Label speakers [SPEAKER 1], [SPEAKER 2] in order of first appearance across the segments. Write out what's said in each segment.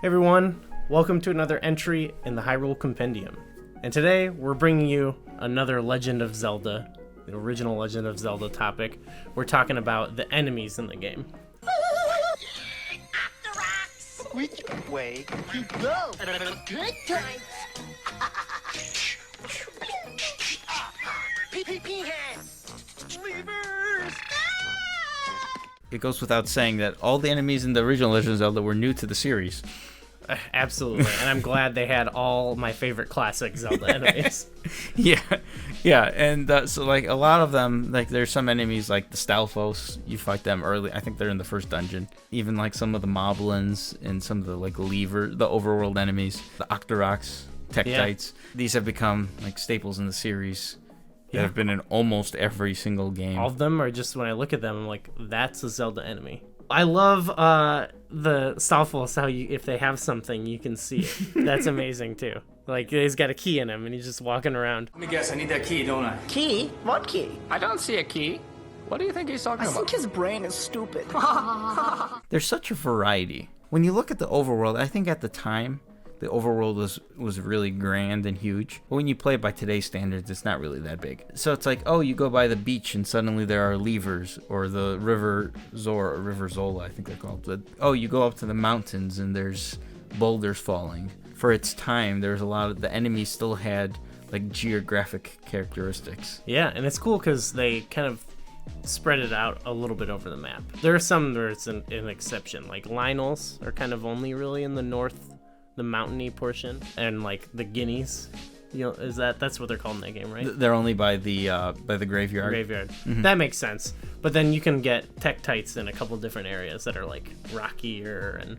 [SPEAKER 1] Hey everyone, welcome to another entry in the Hyrule Compendium. And today we're bringing you another Legend of Zelda, the original Legend of Zelda topic. We're talking about the enemies in the game.
[SPEAKER 2] Which way you go? Good times. Pee hands. Levers.
[SPEAKER 3] It goes without saying that all the enemies in the original Legend of Zelda were new to the series.
[SPEAKER 1] Absolutely, and I'm glad they had all my favorite classic Zelda enemies.
[SPEAKER 3] Yeah, and so like a lot of them, like there's some enemies like the Stalfos, you fight them early. I think they're in the first dungeon. Even like some of the Moblins and some of the like the Overworld enemies, the Octoroks, Tektites. Yeah. These have become like staples in the series. That have been in almost every single game.
[SPEAKER 1] All of them are just, when I look at them, I'm like, that's a Zelda enemy. I love the Stalfos, how if they have something, you can see it. That's amazing, too. Like, he's got a key in him, and he's just walking around.
[SPEAKER 4] Let me guess, I need that key, don't I?
[SPEAKER 2] Key? What key?
[SPEAKER 4] I don't see a key. What do you think he's talking about?
[SPEAKER 2] I think his brain is stupid.
[SPEAKER 3] There's such a variety. When you look at the Overworld, I think at the time, the Overworld was really grand and huge. But when you play it by today's standards, it's not really that big. So it's like, oh, you go by the beach and suddenly there are levers, or the River Zora, or River Zola, I think they're called. But, oh, you go up to the mountains and there's boulders falling. For its time, there's a lot of the enemies still had like geographic characteristics.
[SPEAKER 1] Yeah, and it's cool because they kind of spread it out a little bit over the map. There are some where it's an exception, like Lynels are kind of only really in the north, the mountainy portion, and like the Guineas, you know, that's what they're called in that game, right?
[SPEAKER 3] They're only by the graveyard.
[SPEAKER 1] Mm-hmm. That makes sense. But then you can get Tektites in a couple different areas that are like rockier, and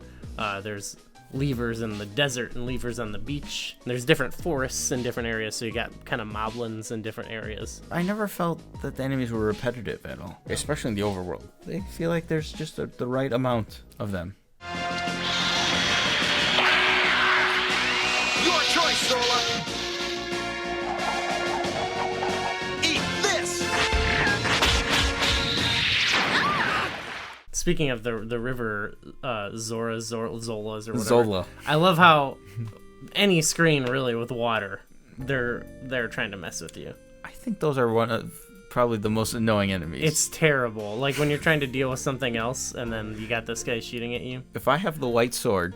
[SPEAKER 1] there's levers in the desert and levers on the beach. There's different forests in different areas, so you got kind of moblins in different areas.
[SPEAKER 3] I never felt that the enemies were repetitive at all, especially in the Overworld. They feel like there's just the right amount of them.
[SPEAKER 2] Your choice, Zola. Eat this.
[SPEAKER 1] Speaking of the river Zolas or whatever.
[SPEAKER 3] Zola.
[SPEAKER 1] I love how any screen really with water, they're trying to mess with you.
[SPEAKER 3] I think those are one of probably the most annoying enemies.
[SPEAKER 1] It's terrible. Like when you're trying to deal with something else and then you got this guy shooting at you.
[SPEAKER 3] If I have the white sword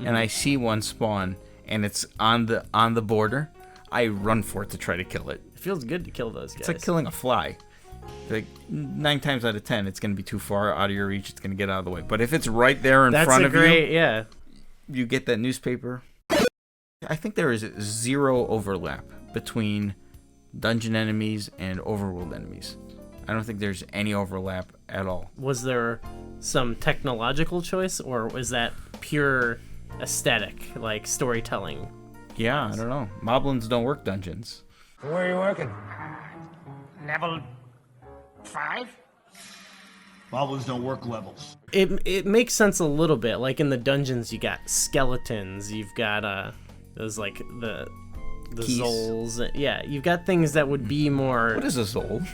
[SPEAKER 3] and I see one spawn and it's on the border, I run for it to try to kill it.
[SPEAKER 1] It feels good to kill those guys.
[SPEAKER 3] It's like killing a fly. Like 9 times out of 10, it's going to be too far out of your reach. It's going to get out of the way. But if it's right there in front of you,
[SPEAKER 1] yeah,
[SPEAKER 3] you get that newspaper. I think there is zero overlap between dungeon enemies and overworld enemies. I don't think there's any overlap at all.
[SPEAKER 1] Was there some technological choice, or was that pure aesthetic, like storytelling?
[SPEAKER 3] Yeah, I don't know. Moblins don't work dungeons.
[SPEAKER 4] Where are you working? Level 5?
[SPEAKER 5] Moblins don't work levels.
[SPEAKER 1] It makes sense a little bit. Like in the dungeons, you got skeletons. You've got those like the
[SPEAKER 3] Keys.
[SPEAKER 1] Zols. Yeah, you've got things that would be more.
[SPEAKER 3] What is a Zol?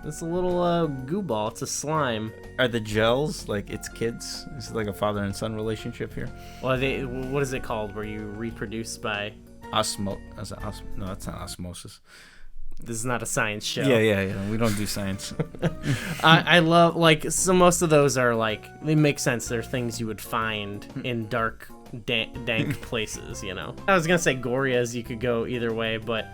[SPEAKER 1] It's a little goo ball. It's a slime.
[SPEAKER 3] Are the gels like it's kids? Is it like a father and son relationship here?
[SPEAKER 1] Well, what is it called where you reproduce by?
[SPEAKER 3] No, that's not osmosis.
[SPEAKER 1] This is not a science show.
[SPEAKER 3] Yeah. We don't do science.
[SPEAKER 1] I love, like, so most of those are like, they make sense. They're things you would find in dark, dank places, you know. I was gonna say Gorias, you could go either way, but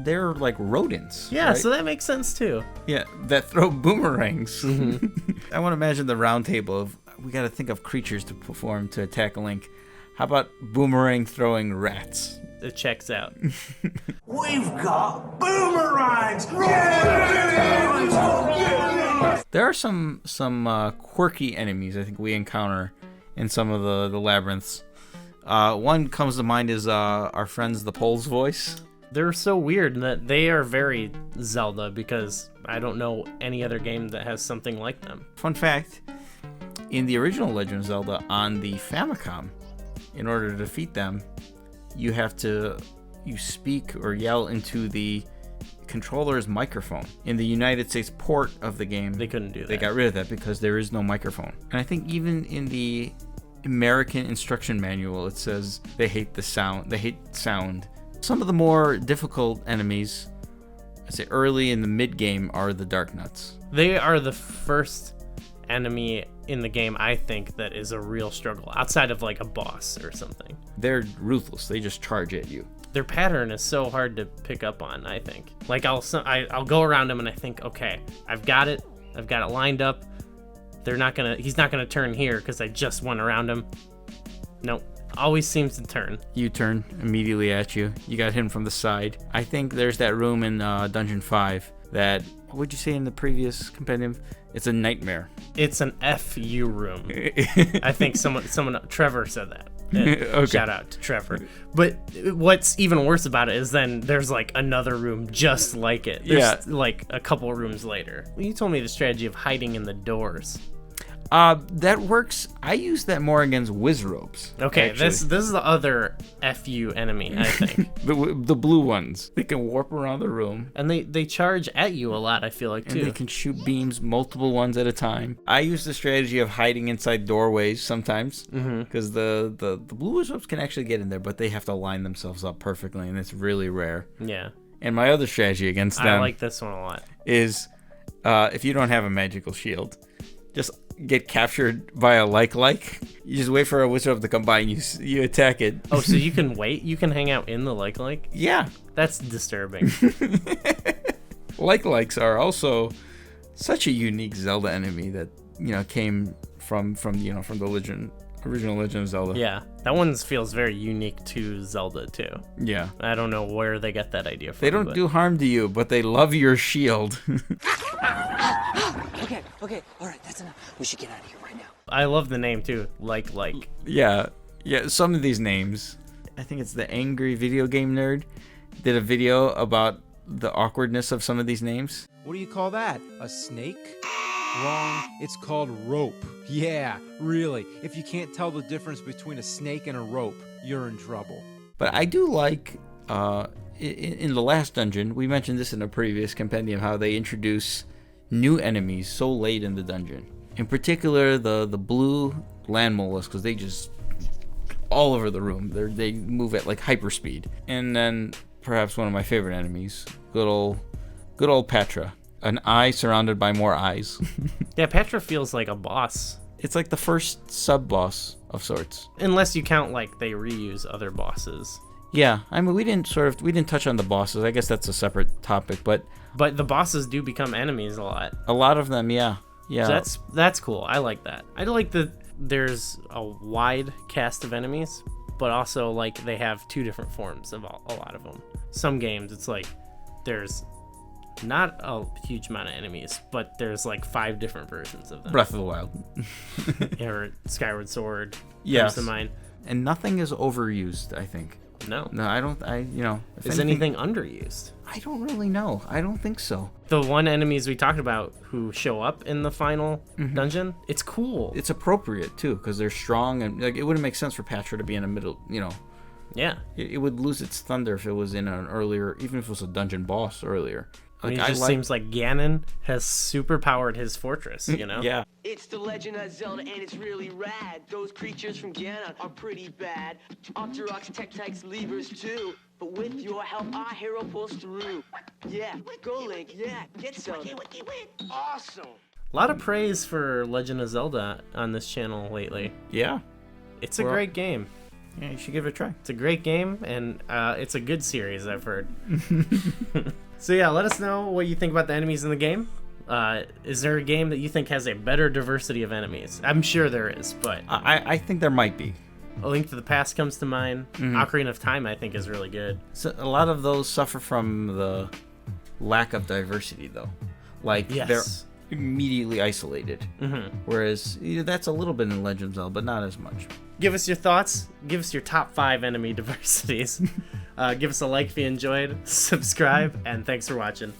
[SPEAKER 3] They're like rodents.
[SPEAKER 1] yeah,
[SPEAKER 3] right?
[SPEAKER 1] so that makes sense too.
[SPEAKER 3] Yeah, that throw boomerangs. I want to imagine the round table of, we got to think of creatures to perform to attack a Link. How about boomerang throwing rats?
[SPEAKER 1] It checks out.
[SPEAKER 5] We've got boomerangs!
[SPEAKER 3] There are some quirky enemies I think we encounter in some of the labyrinths. One comes to mind is our friends the Pole's Voice.
[SPEAKER 1] They're so weird that they are very Zelda, because I don't know any other game that has something like them.
[SPEAKER 3] Fun fact, in the original Legend of Zelda on the Famicom, in order to defeat them, you speak or yell into the controller's microphone. In the United States port of the game,
[SPEAKER 1] They couldn't do that.
[SPEAKER 3] They got rid of that because there is no microphone. And I think even in the American instruction manual, it says they hate the sound. They hate sound. Some of the more difficult enemies, I'd say early in the mid game, are the Dark Nuts.
[SPEAKER 1] They are the first enemy in the game, I think, that is a real struggle outside of like a boss or something.
[SPEAKER 3] They're ruthless. They just charge at you.
[SPEAKER 1] Their pattern is so hard to pick up on, I think. Like I'll go around them and I think, okay, I've got it lined up. He's not gonna turn here because I just went around him. Nope. Always seems to turn.
[SPEAKER 3] You turn immediately at you. You got him from the side. I think there's that room in Dungeon 5 that, what would you say in the previous compendium? It's a nightmare.
[SPEAKER 1] It's an FU room. I think someone, Trevor said that.
[SPEAKER 3] Okay.
[SPEAKER 1] Shout out to Trevor. But what's even worse about it is then there's like another room just like it. There's like a couple rooms later. You told me the strategy of hiding in the doors.
[SPEAKER 3] That works. I use that more against Wizropes.
[SPEAKER 1] Okay,
[SPEAKER 3] actually.
[SPEAKER 1] this is the other FU enemy, I think.
[SPEAKER 3] the blue ones. They can warp around the room.
[SPEAKER 1] And they charge at you a lot, I feel like, too.
[SPEAKER 3] And they can shoot beams, multiple ones at a time. I use the strategy of hiding inside doorways sometimes. Because the blue Wizropes can actually get in there, but they have to line themselves up perfectly, and it's really rare.
[SPEAKER 1] Yeah.
[SPEAKER 3] And my other strategy against them
[SPEAKER 1] I like this one a lot.
[SPEAKER 3] Is if you don't have a magical shield, just get captured by a like. You just wait for a Wizrope to come by and you attack it.
[SPEAKER 1] Oh, so you can wait? You can hang out in the like?
[SPEAKER 3] Yeah.
[SPEAKER 1] That's disturbing.
[SPEAKER 3] Likes are also such a unique Zelda enemy that, came from the original Legend of Zelda.
[SPEAKER 1] Yeah. That one feels very unique to Zelda, too.
[SPEAKER 3] Yeah.
[SPEAKER 1] I don't know where they got that idea from.
[SPEAKER 3] They don't do harm to you, but they love your shield.
[SPEAKER 6] Okay, all right, that's enough. We should get out of here right now.
[SPEAKER 1] I love the name, too. Like.
[SPEAKER 3] Yeah, some of these names. I think it's the Angry Video Game Nerd did a video about the awkwardness of some of these names.
[SPEAKER 7] What do you call that? A snake? Wrong. It's called rope. Yeah, really. If you can't tell the difference between a snake and a rope, you're in trouble.
[SPEAKER 3] But I do like, in the last dungeon, we mentioned this in a previous compendium, how they introduce new enemies so late in the dungeon. In particular, the blue land mollusks, because they just all over the room. They move at like hyperspeed. And then perhaps one of my favorite enemies, good old Patra. An eye surrounded by more eyes.
[SPEAKER 1] Yeah, Patra feels like a boss.
[SPEAKER 3] It's like the first sub-boss of sorts.
[SPEAKER 1] Unless you count like they reuse other bosses.
[SPEAKER 3] Yeah, I mean we didn't touch on the bosses. I guess that's a separate topic, but
[SPEAKER 1] the bosses do become enemies a lot.
[SPEAKER 3] A lot of them, yeah.
[SPEAKER 1] So that's cool. I like that. I like that there's a wide cast of enemies, but also like they have two different forms of a lot of them. Some games it's like there's not a huge amount of enemies, but there's like 5 different versions of them.
[SPEAKER 3] Breath of the Wild.
[SPEAKER 1] Or Skyward Sword
[SPEAKER 3] Yes.
[SPEAKER 1] comes to mind.
[SPEAKER 3] And nothing is overused, I think.
[SPEAKER 1] No,
[SPEAKER 3] I don't.
[SPEAKER 1] Is anything underused?
[SPEAKER 3] I don't really know. I don't think so.
[SPEAKER 1] The one enemies we talked about who show up in the final dungeon, it's cool.
[SPEAKER 3] It's appropriate too because they're strong and like it wouldn't make sense for Patra to be in the middle.
[SPEAKER 1] Yeah.
[SPEAKER 3] It would lose its thunder if it was in an earlier, even if it was a dungeon boss earlier.
[SPEAKER 1] Like, it just seems like Ganon has super powered his fortress,
[SPEAKER 3] Yeah.
[SPEAKER 8] It's the Legend of Zelda, and it's really rad. Those creatures from Ganon are pretty bad. Octoroks, Tektites, Levers too. But with your help, our hero pulls through. Yeah, go Link, yeah, get Zelda. Awesome.
[SPEAKER 1] A lot of praise for Legend of Zelda on this channel lately.
[SPEAKER 3] Yeah.
[SPEAKER 1] It's a great game.
[SPEAKER 3] Yeah, you should give it a try.
[SPEAKER 1] It's a great game, and it's a good series, I've heard. So yeah, let us know what you think about the enemies in the game. Is there a game that you think has a better diversity of enemies? I'm sure there is, but
[SPEAKER 3] I think there might be.
[SPEAKER 1] A Link to the Past comes to mind. Ocarina of Time, I think, is really good.
[SPEAKER 3] So a lot of those suffer from the lack of diversity, though. Like, they're immediately isolated. Whereas that's a little bit in Legend of Zelda, but not as much.
[SPEAKER 1] Give us your thoughts. Give us your top 5 enemy diversities. Give us a like if you enjoyed. Subscribe, and thanks for watching.